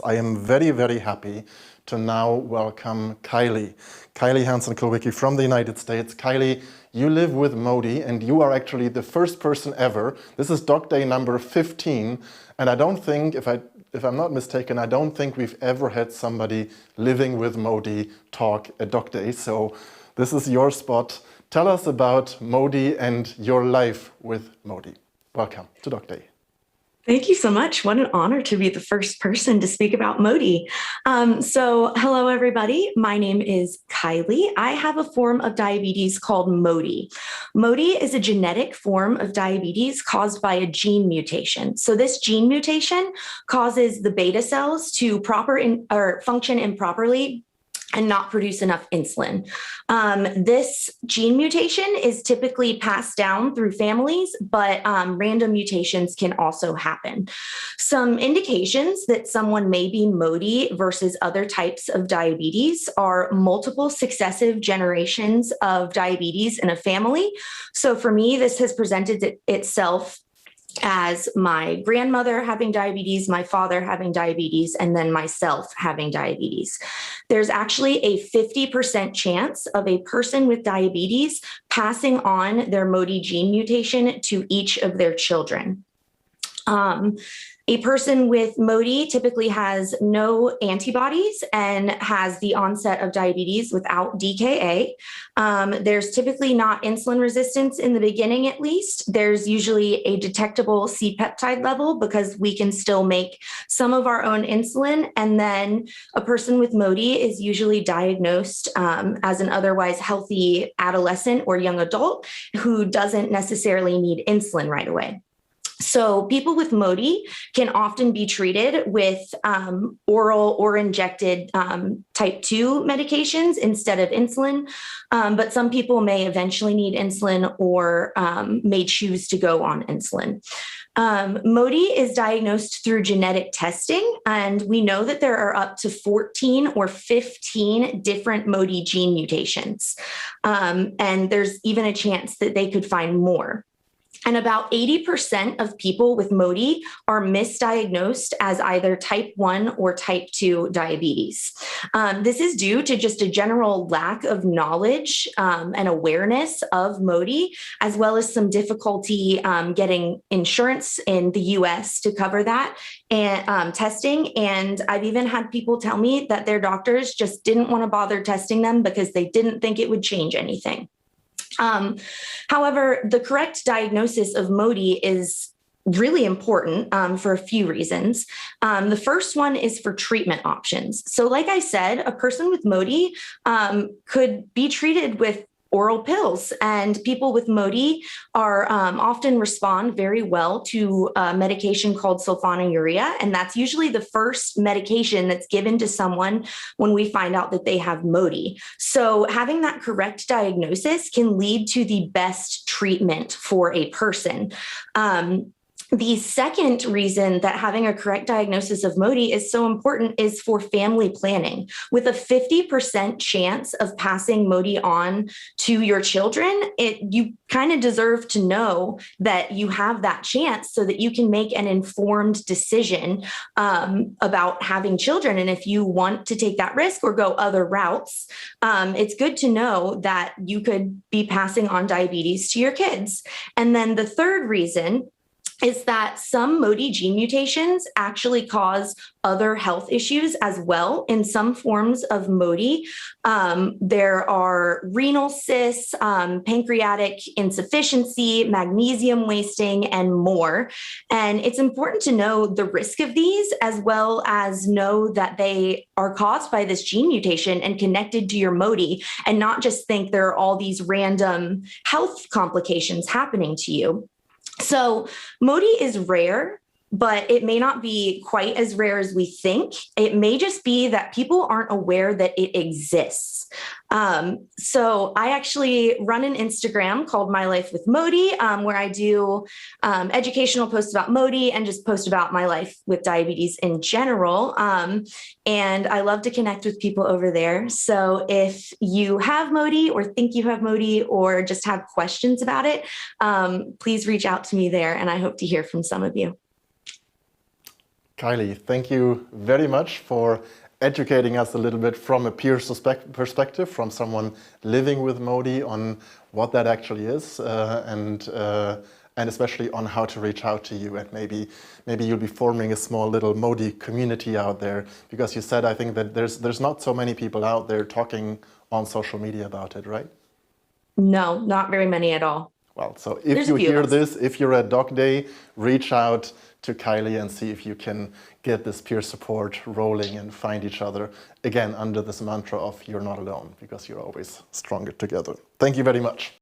I am very, very happy to now welcome Kylie Hanson Kulwicki from the United States. Kylie, you live with MODY and you are actually the first person ever. This is Doc Day number 15, and I don't think, if I'm not mistaken, I don't think we've ever had somebody living with MODY talk at Doc Day. So this is your spot. Tell us about MODY and your life with MODY. Welcome to Doc Day. Thank you so much. What an honor to be the first person to speak about MODY. So hello, everybody. My name is Kylie. I have a form of diabetes called MODY. MODY is a genetic form of diabetes caused by a gene mutation. So this gene mutation causes the beta cells to function improperly and not produce enough insulin. This gene mutation is typically passed down through families, but random mutations can also happen. Some indications that someone may be MODY versus other types of diabetes are multiple successive generations of diabetes in a family. So for me, this has presented itself as my grandmother having diabetes, my father having diabetes, and then myself having diabetes. There's actually a 50% chance of a person with diabetes passing on their MODY gene mutation to each of their children. A person with MODY typically has no antibodies and has the onset of diabetes without DKA. There's typically not insulin resistance in the beginning, at least. There's usually a detectable C-peptide level because we can still make some of our own insulin. And then a person with MODY is usually diagnosed as an otherwise healthy adolescent or young adult who doesn't necessarily need insulin right away. So people with MODY can often be treated with oral or injected type 2 medications instead of insulin, but some people may eventually need insulin or may choose to go on insulin. MODY is diagnosed through genetic testing, and we know that there are up to 14 or 15 different MODY gene mutations, and there's even a chance that they could find more. And about 80% of people with MODY are misdiagnosed as either type 1 or type 2 diabetes. This is due to just a general lack of knowledge and awareness of MODY, as well as some difficulty getting insurance in the US to cover that and testing. And I've even had people tell me that their doctors just didn't want to bother testing them because they didn't think it would change anything. However, the correct diagnosis of MODY is really important for a few reasons. The first one is for treatment options. So like I said, a person with MODY could be treated with oral pills, and people with MODY are often respond very well to a medication called sulfonylurea, and that's usually the first medication that's given to someone when we find out that they have MODY. So having that correct diagnosis can lead to the best treatment for a person. The second reason that having a correct diagnosis of MODY is so important is for family planning. With a 50% chance of passing MODY on to your children, you kind of deserve to know that you have that chance so that you can make an informed decision about having children. And if you want to take that risk or go other routes, it's good to know that you could be passing on diabetes to your kids. And then the third reason is that some MODY gene mutations actually cause other health issues as well. In some forms of MODY, there are renal cysts, pancreatic insufficiency, magnesium wasting, and more. And it's important to know the risk of these, as well as know that they are caused by this gene mutation and connected to your MODY, and not just think there are all these random health complications happening to you. So MODY is rare, but it may not be quite as rare as we think. It may just be that people aren't aware that it exists. So I actually run an Instagram called My Life with MODY, where I do educational posts about MODY and just post about my life with diabetes in general. And I love to connect with people over there. So if you have MODY or think you have MODY or just have questions about it, please reach out to me there. And I hope to hear from some of you. Kylie, thank you very much for educating us a little bit from a peer perspective, from someone living with MODY on what that actually is, and especially on how to reach out to you, and maybe you'll be forming a small little MODY community out there, because you said, I think, that there's not so many people out there talking on social media about it, right? No, not very many at all. Well, so if you hear this, if you're at Doc Day, reach out to Kylie and see if you can get this peer support rolling and find each other, again, under this mantra of you're not alone, because you're always stronger together. Thank you very much.